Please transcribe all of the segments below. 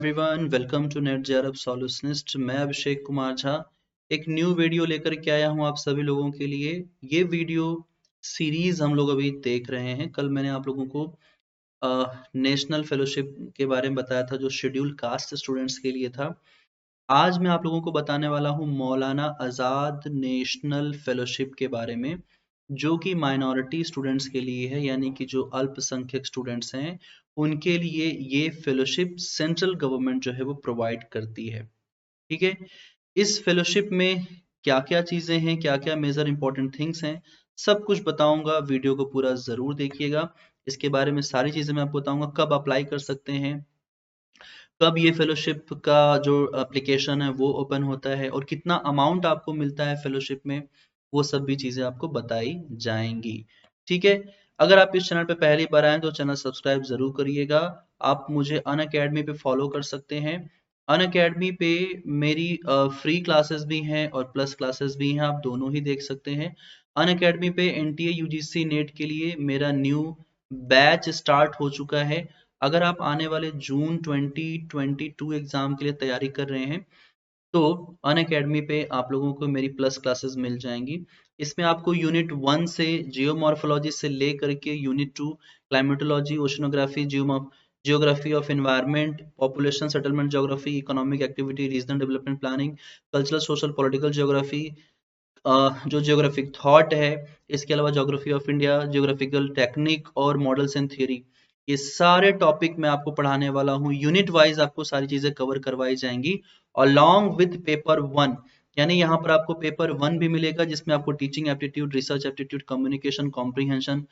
Everyone welcome to NET JRF solutionist. मैं अभिषेक कुमार झा एक new video लेकर के आया हूं आप सभी लोगों के लिए। ये वीडियो सीरीज हम लोग अभी देख रहे हैं। कल मैंने आप लोगों को नेशनल फेलोशिप के बारे में बताया था जो शेड्यूल कास्ट स्टूडेंट्स के लिए था। आज मैं आप लोगों को बताने वाला हूं मौलाना आज़ाद नेशनल फेलोशिप के बारे में, जो कि माइनॉरिटी स्टूडेंट्स के लिए है, यानी कि जो अल्पसंख्यक स्टूडेंट्स हैं उनके लिए ये फेलोशिप सेंट्रल गवर्नमेंट जो है वो प्रोवाइड करती है। ठीक है, इस फेलोशिप में क्या क्या चीजें हैं, क्या क्या मेजर इंपॉर्टेंट थिंग्स हैं, सब कुछ बताऊंगा। वीडियो को पूरा जरूर देखिएगा। इसके बारे में सारी चीजें मैं आपको बताऊंगा, कब अप्लाई कर सकते हैं, कब ये फेलोशिप का जो एप्लीकेशन है वो ओपन होता है और कितना अमाउंट आपको मिलता है फेलोशिप में, वो सब भी चीजें आपको बताई जाएंगी। ठीक है, अगर आप इस चैनल पे पहली बार आए तो चैनल सब्सक्राइब जरूर करिएगा। आप मुझे अनअकैडमी पे फॉलो कर सकते हैं। अनअकैडमी पे मेरी फ्री क्लासेस भी हैं और प्लस क्लासेस भी हैं, आप दोनों ही देख सकते हैं। अनअकैडमी पे एनटीए यूजीसी नेट के लिए मेरा न्यू बैच स्टार्ट हो चुका है। अगर आप आने वाले जून 2022 एग्जाम के लिए तैयारी कर रहे हैं तो अनअकैडमी पे आप लोगों को मेरी प्लस क्लासेस मिल जाएंगी। इसमें आपको यूनिट 1 से जियोमॉर्फोलॉजी से लेकर के unit 2 climatology, oceanography, geography of environment, population settlement geography, economic activity, regional development planning, cultural social political geography, जो जियोग्राफिक थॉट है, इसके अलावा geography of India, geographical technique और मॉडल्स एंड थियरी, ये सारे टॉपिक मैं आपको पढ़ाने वाला हूँ। यूनिट वाइज आपको सारी चीजें कवर करवाई जाएंगी अलॉन्ग विद पेपर 1। यानी यहाँ पर आपको पेपर 1 भी मिलेगा जिसमें आपको teaching aptitude, research aptitude, communication comprehension,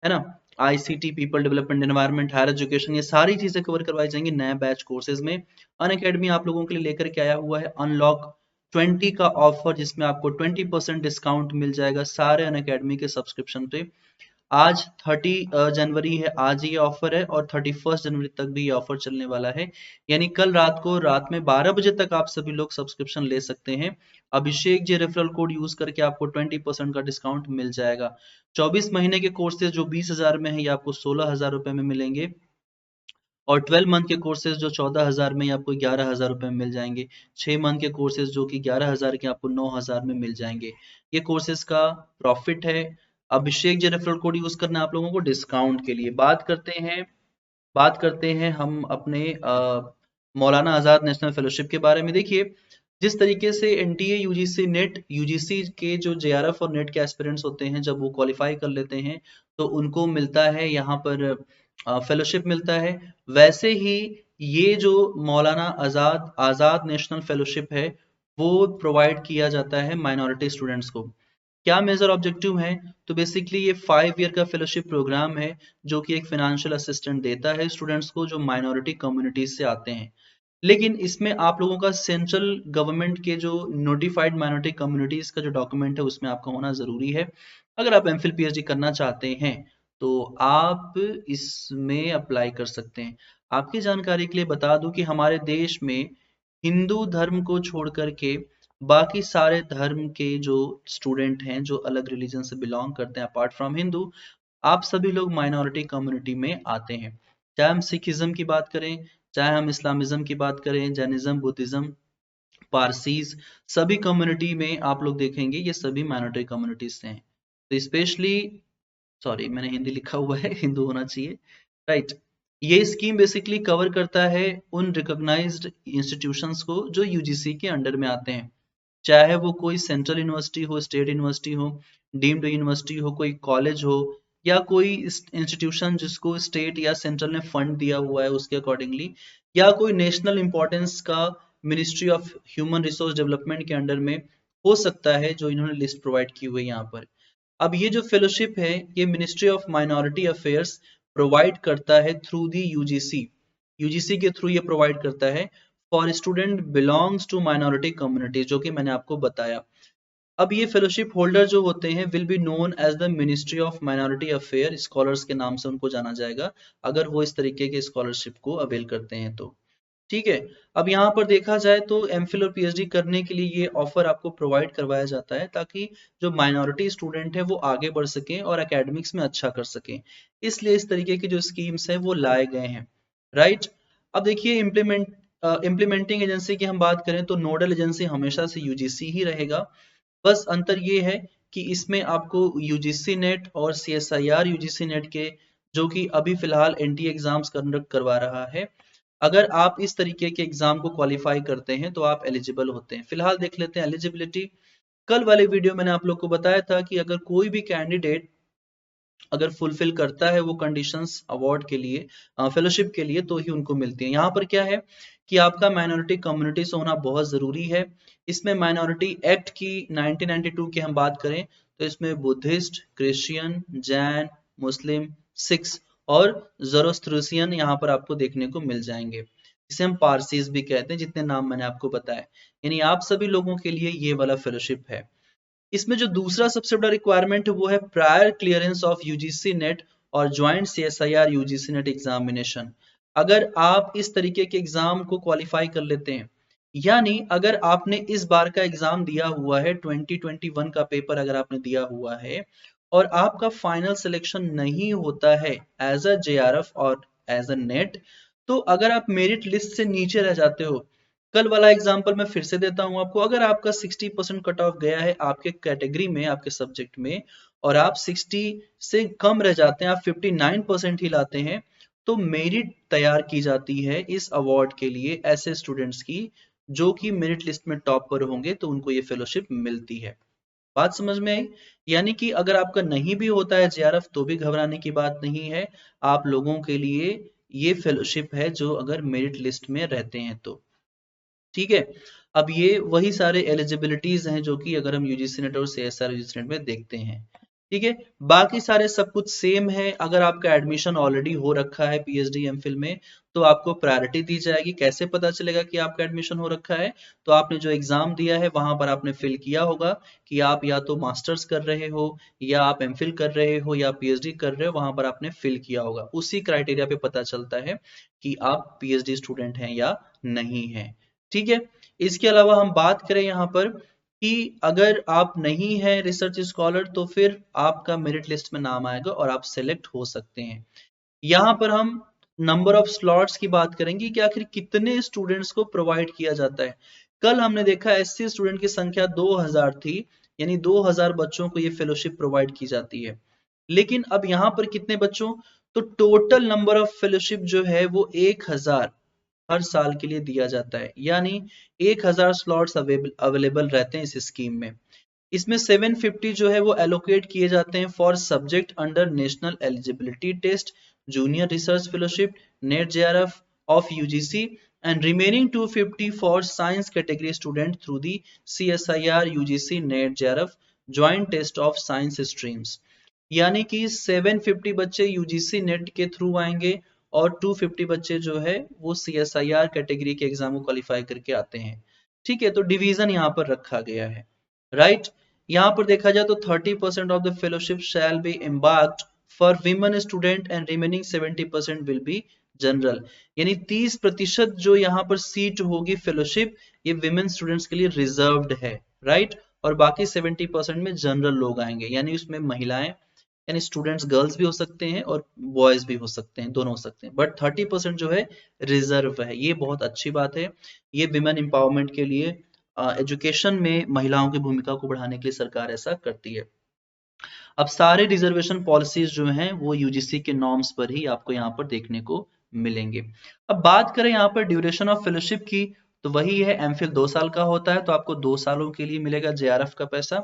है ना, ICT, people development, environment, higher education, ये सारी चीजें कवर करवाई जाएंगी नए बैच कोर्सेज में। अनअकैडमी आप लोगों के लिए लेकर के आया हुआ है अनलॉक 20 का ऑफर, जिसमें आपको 20% डिस्काउंट मिल जाएगा सारे अनअकैडमी के सब्सक्रिप्शन पे। आज 30 जनवरी है, आज ये ऑफर है और 31 जनवरी तक भी ये ऑफर चलने वाला है। यानी कल रात में 12 बजे तक आप सभी लोग सब्सक्रिप्शन ले सकते हैं। Abhishek ji referral code use करके आपको 20% का डिस्काउंट मिल जाएगा। 24 महीने के कोर्सेज जो 20,000 में है ये आपको 16,000 रुपए में मिलेंगे और 12 मंथ के कोर्सेज जो 14,000 में आपको 11,000 रुपए में मिल जाएंगे। 6 मंथ के कोर्सेज जो कि 11,000 के आपको 9,000 में मिल जाएंगे। ये कोर्सेज का प्रॉफिट है। Abhishek ji referral code use करना आप लोगों को डिस्काउंट के लिए। बात करते हैं हम अपने मौलाना आजाद नेशनल फेलोशिप के बारे में। देखिए, जिस तरीके से एनटीए, यूजीसी नेट, यूजीसी के जो जेआरएफ और नेट के एस्पिरेंट्स होते हैं जब वो क्वालिफाई कर लेते हैं तो उनको मिलता है यहाँ पर फेलोशिप मिलता है। वैसे ही ये जो मौलाना आजाद आजाद नेशनल फेलोशिप है वो प्रोवाइड किया जाता है माइनॉरिटी स्टूडेंट्स को। क्या मेजर ऑब्जेक्टिव है? तो बेसिकली ये 5 ईयर का फेलोशिप प्रोग्राम है जो कि एक फाइनेंशियल असिस्टेंट देता है स्टूडेंट्स को जो माइनॉरिटी कम्युनिटीज से आते हैं। लेकिन इसमें आप लोगों का सेंट्रल गवर्नमेंट के जो नोटिफाइड माइनॉरिटी कम्युनिटीज का जो डॉक्यूमेंट है उसमें आपका होना जरूरी है। अगर आप एमफिल पीएचडी करना चाहते हैं तो आप इसमें अप्लाई कर सकते हैं। आपकी जानकारी के लिए बता दूं कि हमारे देश में हिंदू धर्म को छोड़ करके बाकी सारे धर्म के जो स्टूडेंट हैं, जो अलग रिलीजन से बिलोंग करते हैं अपार्ट फ्रॉम हिंदू, आप सभी लोग माइनॉरिटी कम्युनिटी में आते हैं। चाहे हम सिखिज्म की बात करें, चाहे हम इस्लामिज्म की बात करें, जैनिज्म, बुद्धिज्म, पारसीज, सभी कम्युनिटी में आप लोग देखेंगे ये सभी माइनॉरिटी कम्युनिटीज से हैं। तो स्पेशली, सॉरी मैंने हिंदी लिखा हुआ है, हिंदू होना चाहिए, राइट। ये स्कीम बेसिकली कवर करता है उन रिकॉग्नाइज्ड इंस्टीट्यूशंस को जो यूजीसी के अंडर में आते हैं, चाहे वो कोई सेंट्रल यूनिवर्सिटी हो, स्टेट यूनिवर्सिटी हो, डीम्ड यूनिवर्सिटी हो, कोई कॉलेज हो, या कोई इंस्टीट्यूशन जिसको स्टेट या सेंट्रल ने फंड दिया हुआ है उसके अकॉर्डिंगली, या कोई नेशनल इंपॉर्टेंस का ministry of human resource development के अंडर में हो सकता है, जो इन्होंने लिस्ट प्रोवाइड की हुई है यहाँ पर। अब ये जो फेलोशिप है ये ministry of minority affairs provide करता है थ्रू दी यूजीसी। यूजीसी के थ्रू ये प्रोवाइड करता है for student belongs to minority community, जो कि मैंने आपको बताया। अब ये फेलोशिप होल्डर जो होते हैं will be known as the ministry of minority affair scholars के नाम से उनको जाना जाएगा, अगर वो इस तरीके के स्कॉलरशिप को अवेल करते हैं तो। ठीक है, अब यहाँ पर देखा जाए तो एमफिल और पीएचडी करने के लिए ये ऑफर आपको प्रोवाइड करवाया जाता है ताकि जो माइनॉरिटी स्टूडेंट है वो आगे बढ़ सकें और एकेडमिक्स में अच्छा कर सकें। इसलिए इस तरीके की जो स्कीम्स है वो लाए गए हैं, राइट। अब देखिए इम्प्लीमेंटिंग एजेंसी की हम बात करें तो नोडल एजेंसी हमेशा से यूजीसी ही रहेगा। बस अंतर ये है कि इसमें आपको यूजीसी नेट और सीएसआईआर यूजीसी नेट के, जो कि अभी फिलहाल एनटीए एग्जाम्स कंडक्ट करवा रहा है, अगर आप इस तरीके के एग्जाम को क्वालिफाई करते हैं तो आप एलिजिबल होते हैं। फिलहाल देख लेते हैं एलिजिबिलिटी। कल वाले वीडियो मैंने आप लोग को बताया था कि अगर कोई भी कैंडिडेट अगर फुलफिल करता है वो कंडीशंस अवार्ड के लिए, फेलोशिप के लिए, तो ही उनको मिलती है। यहाँ पर क्या है कि आपका माइनॉरिटी कम्युनिटी से होना बहुत जरूरी है। इसमें माइनॉरिटी एक्ट की 1992 की हम बात करें तो इसमें बुद्धिस्ट, क्रिश्चियन, जैन, मुस्लिम, सिख्स और ज़oroastrian यहाँ पर आपको देखने को मिल जाएंगे। इसे हम पारसीज भी कहते हैं, जितने नाम मैंने आपको बताए। यानी आप सभी लोगों के लिए ये वाला फेलोशिप है। इसमें जो दूसरा सबसे बड़ा रिक्वायरमेंट है वो है prior clearance of UGC NET और joint CSIR UGC NET examination. अगर आप इस तरीके के एग्जाम को क्वालिफाई कर लेते हैं, यानी अगर आपने इस बार का एग्जाम दिया हुआ है, 2021 का पेपर अगर आपने दिया हुआ है और आपका फाइनल सिलेक्शन नहीं होता है एज अ जेआरएफ और एज अ नेट, तो अगर आप मेरिट लिस्ट से नीचे रह जाते हो, कल वाला एग्जांपल मैं फिर से देता हूं आपको, अगर आपका 60% कट ऑफ गया है आपके कैटेगरी में, आपके सब्जेक्ट में, और आप 60 से कम रह जाते हैं, आप 59% ही लाते हैं, तो मेरिट तैयार की जाती है इस अवार्ड के लिए ऐसे स्टूडेंट्स की जो कि मेरिट लिस्ट में टॉप पर होंगे, तो उनको ये फेलोशिप मिलती है। बात समझ में आई? यानी कि अगर आपका नहीं भी होता है जेआरएफ तो भी घबराने की बात नहीं है, आप लोगों के लिए ये फेलोशिप है जो अगर मेरिट लिस्ट में रहते हैं तो। ठीक है। अब ये वही सारे एलिजिबिलिटीज हैं जो कि अगर हम यूजीसी नेट और सीएसआर यूजीसी नेट में देखते हैं। ठीक है। बाकी सारे सब कुछ सेम है। अगर आपका एडमिशन ऑलरेडी हो रखा है पीएचडी एमफिल में तो आपको प्रायोरिटी दी जाएगी। कैसे पता चलेगा कि आपका एडमिशन हो रखा है? तो आपने जो एग्जाम दिया है वहां पर आपने फिल किया होगा कि आप या तो मास्टर्स कर रहे हो, या आप एमफिल कर रहे हो, या पीएचडी कर रहे हो, वहां पर आपने फिल किया होगा। उसी क्राइटेरिया पे पता चलता है कि आप पीएचडी स्टूडेंट हैं या नहीं है। ठीक है। इसके अलावा हम बात करें यहाँ पर कि अगर आप नहीं है रिसर्च स्कॉलर तो फिर आपका मेरिट लिस्ट में नाम आएगा और आप सेलेक्ट हो सकते हैं। यहाँ पर हम नंबर ऑफ स्लॉट्स की बात करेंगे कि आखिर कितने स्टूडेंट्स को प्रोवाइड किया जाता है। कल हमने देखा एससी स्टूडेंट की संख्या 2000 थी, यानी 2000 बच्चों को ये फेलोशिप प्रोवाइड की जाती है। लेकिन अब यहाँ पर कितने बच्चों, तो टोटल नंबर ऑफ फेलोशिप जो है वो 1000 हर साल के लिए दिया जाता है, यानी 1000 स्लॉट्स अवेलेबल रहते हैं इस स्कीम में। इसमें 750 जो है वो एलोकेट किए जाते हैं for subject under national eligibility test, junior research fellowship, NET JRF of UGC, and remaining 250 for science category student through the CSIR UGC NET JRF joint test of science streams. यानी कि 750 बच्चे UGC net के through आएंगे और 250 बच्चे जो है वो सीएसआईआर कैटेगरी के एग्जाम को क्वालिफाई करके आते हैं। ठीक है। तो डिवीजन यहाँ पर रखा गया है। राइट। यहाँ पर देखा जाए तो 30% of the fellowship shall be embarked for women student and remaining 70% will be general. यानी 30% जो यहाँ पर सीट होगी फेलोशिप, ये विमेन स्टूडेंट्स के लिए रिजर्व्ड है। राइट। और बाकी 70% में जनरल लोग आएंगे, यानी उसमें महिलाएं, यानी स्टूडेंट्स गर्ल्स भी हो सकते हैं और बॉयज भी हो सकते हैं, दोनों हो सकते हैं, बट 30% जो है रिजर्व है। ये बहुत अच्छी बात है। ये विमेन एम्पावरमेंट के लिए, एजुकेशन में महिलाओं की भूमिका को बढ़ाने के लिए सरकार ऐसा करती है। अब सारे रिजर्वेशन पॉलिसीज जो हैं वो यूजीसी के नॉर्म्स पर ही आपको यहाँ पर देखने को मिलेंगे। अब बात करें यहाँ पर ड्यूरेशन ऑफ फेलोशिप की, तो वही है, एमफिल 2 साल का होता है तो आपको 2 सालों के लिए मिलेगा जेआरएफ का पैसा।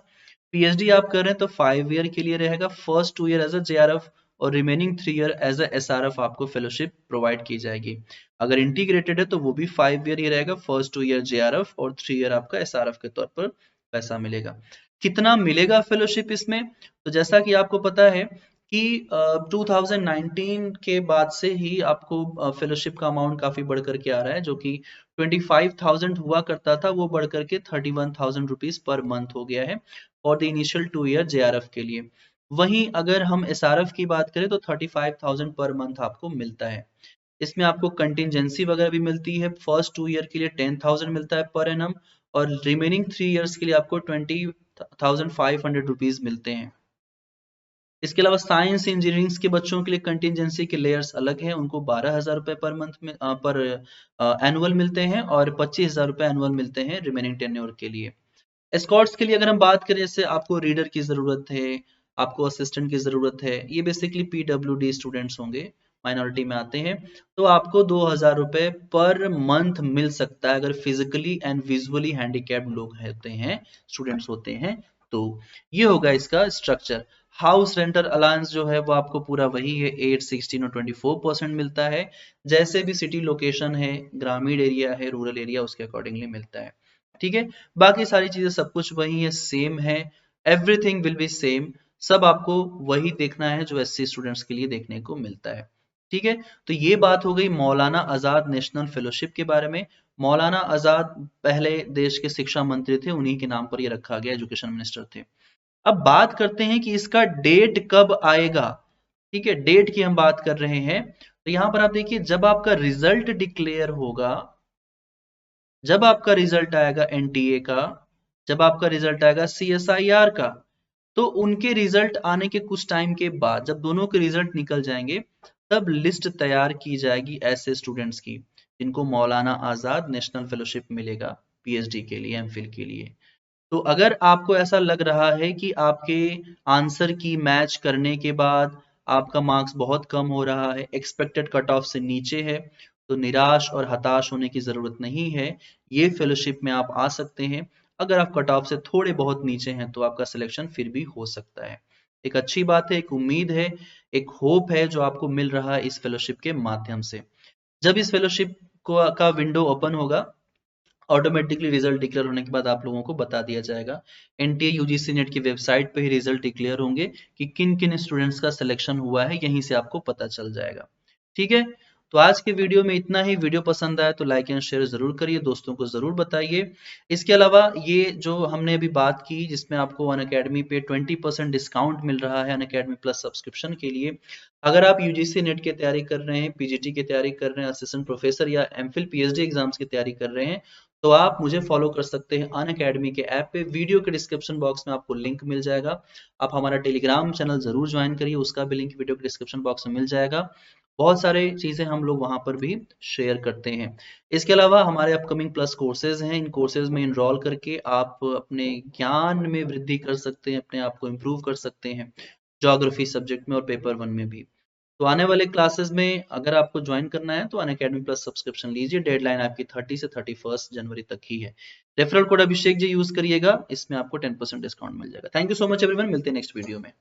पीएचडी आप कर रहे हैं तो 5 ईयर के लिए रहेगा, first 2 year as a JRF और remaining 3 year as a SRF आपको फेलोशिप प्रोवाइड की जाएगी। अगर इंटीग्रेटेड है तो वो भी 5 ईयर ही रहेगा, फर्स्ट 2 ईयर जेआरएफ और 3 ईयर आपका एसआरएफ के तौर पर पैसा मिलेगा। कितना मिलेगा फेलोशिप इसमें, तो जैसा कि आपको पता है कि 2019 के बाद से ही आपको फेलोशिप का अमाउंट काफी बढ़ करके आ रहा है, जो कि 25,000 हुआ करता था, वो बढ़ करके 31,000 रुपीज पर मंथ हो गया है for the initial 2 year JRF के लिए। वहीं अगर हम एसआरएफ की बात करें तो 35,000 पर मंथ आपको मिलता है। इसमें आपको कंटिजेंसी वगैरह भी मिलती है। फर्स्ट 2 ईयर के लिए 10,000 मिलता है पर एनम, और रिमेनिंग 3 ईयर्स के लिए आपको 20,500 रुपीज मिलते हैं। इसके अलावा साइंस इंजीनियरिंग के बच्चों के लिए कंटिजेंसी के लेयर्स अलग हैं, उनको 12,000 रुपए पर मंथ में पर एनुअल मिलते हैं और 25,000 रुपए एनुअल मिलते हैं रिमेनिंग टेन्योर के लिए। एस्कॉर्ट्स के लिए अगर हम बात करें, जैसे आपको रीडर की जरूरत है, आपको असिस्टेंट की जरूरत है, ये बेसिकली पीडब्ल्यूडी स्टूडेंट्स होंगे, माइनॉरिटी में आते हैं, तो आपको 2,000 रुपए पर मंथ मिल सकता है अगर फिजिकली एंड विजुअली हैंडीकैप्ड लोग होते हैं, स्टूडेंट्स होते हैं तो। ये होगा इसका स्ट्रक्चर। हाउस रेंटल अलाउंस जो है वो आपको पूरा वही है, 8, 16 और 24% मिलता है। जैसे भी सिटी लोकेशन है, ग्रामीण एरिया है, रूरल एरिया, उसके अकॉर्डिंगली मिलता है। ठीक है, बाकी सारी चीजें सब कुछ वही है, सेम है, एवरीथिंग विल बी सेम। सब आपको वही देखना है जो एससी स्टूडेंट्स के लिए देखने को मिलता है। ठीक है, तो ये बात हो गई मौलाना आजाद नेशनल फेलोशिप के बारे में। मौलाना आजाद पहले देश के शिक्षा मंत्री थे, उन्हीं के नाम पर ये रखा गया, एजुकेशन मिनिस्टर थे। अब बात करते हैं कि इसका डेट कब आएगा। ठीक है, डेट की हम बात कर रहे हैं, तो यहां पर आप देखिए, जब आपका रिजल्ट डिक्लेयर होगा, जब आपका रिजल्ट आएगा एनटीए का, जब आपका रिजल्ट आएगा सीएसआईआर का, तो उनके रिजल्ट आने के कुछ टाइम के बाद, जब दोनों के रिजल्ट निकल जाएंगे, तब लिस्ट तैयार की जाएगी ऐसे स्टूडेंट्स की जिनको मौलाना आजाद नेशनल फेलोशिप मिलेगा पीएचडी के लिए, एमफिल के लिए। तो अगर आपको ऐसा लग रहा है कि आपके आंसर की मैच करने के बाद आपका मार्क्स बहुत कम हो रहा है, एक्सपेक्टेड कट ऑफ से नीचे है, तो निराश और हताश होने की जरूरत नहीं है। ये फेलोशिप में आप आ सकते हैं। अगर आप कट ऑफ से थोड़े बहुत नीचे हैं तो आपका सिलेक्शन फिर भी हो सकता है। एक अच्छी बात है, एक उम्मीद है, एक होप है जो आपको मिल रहा है इस फेलोशिप के माध्यम से। जब इस फेलोशिप का विंडो ओपन होगा, ऑटोमेटिकली रिजल्ट डिक्लेयर होने के बाद आप लोगों को बता दिया जाएगा। एनटीए यूजीसी नेट की वेबसाइट पे ही रिजल्ट डिक्लेयर होंगे कि किन किन स्टूडेंट्स का सिलेक्शन हुआ है, यहीं से आपको पता चल जाएगा। ठीक है, तो आज के वीडियो में इतना ही। वीडियो पसंद आया तो लाइक एंड शेयर जरूर करिए, दोस्तों को जरूर बताइए। इसके अलावा ये जो हमने अभी बात की, जिसमें आपको अनअकैडमी पे 20% डिस्काउंट मिल रहा है अनअकैडमी प्लस सब्सक्रिप्शन के लिए, अगर आप यूजीसी नेट की तैयारी कर रहे हैं, पीजीटी की तैयारी कर रहे हैं, असिस्टेंट प्रोफेसर या एमफिल पीएचडी एग्जाम्स की तैयारी कर रहे हैं, तो आप मुझे फॉलो कर सकते हैं अनअकैडमी के ऐप पे। वीडियो के डिस्क्रिप्शन बॉक्स में आपको लिंक मिल जाएगा। आप हमारा टेलीग्राम चैनल जरूर ज्वाइन करिए, उसका भी लिंक वीडियो के डिस्क्रिप्शन बॉक्स में मिल जाएगा। बहुत सारे चीजें हम लोग वहां पर भी शेयर करते हैं। इसके अलावा हमारे अपकमिंग प्लस कोर्सेज हैं, इन कोर्सेज में इनरोल करके आप अपने ज्ञान में वृद्धि कर सकते हैं, अपने आप को इम्प्रूव कर सकते हैं, ज्योग्राफी सब्जेक्ट में और पेपर 1 में भी। तो आने वाले क्लासेस में अगर आपको ज्वाइन करना है तो अनअकैडमी प्लस सब्सक्रिप्शन लीजिए। डेडलाइन आपकी 30 से 31 जनवरी तक ही है। Referral code Abhishek ji use करिएगा, इसमें आपको 10% डिस्काउंट मिल जाएगा। Thank you so much everyone, मिलते हैं नेक्स्ट वीडियो में।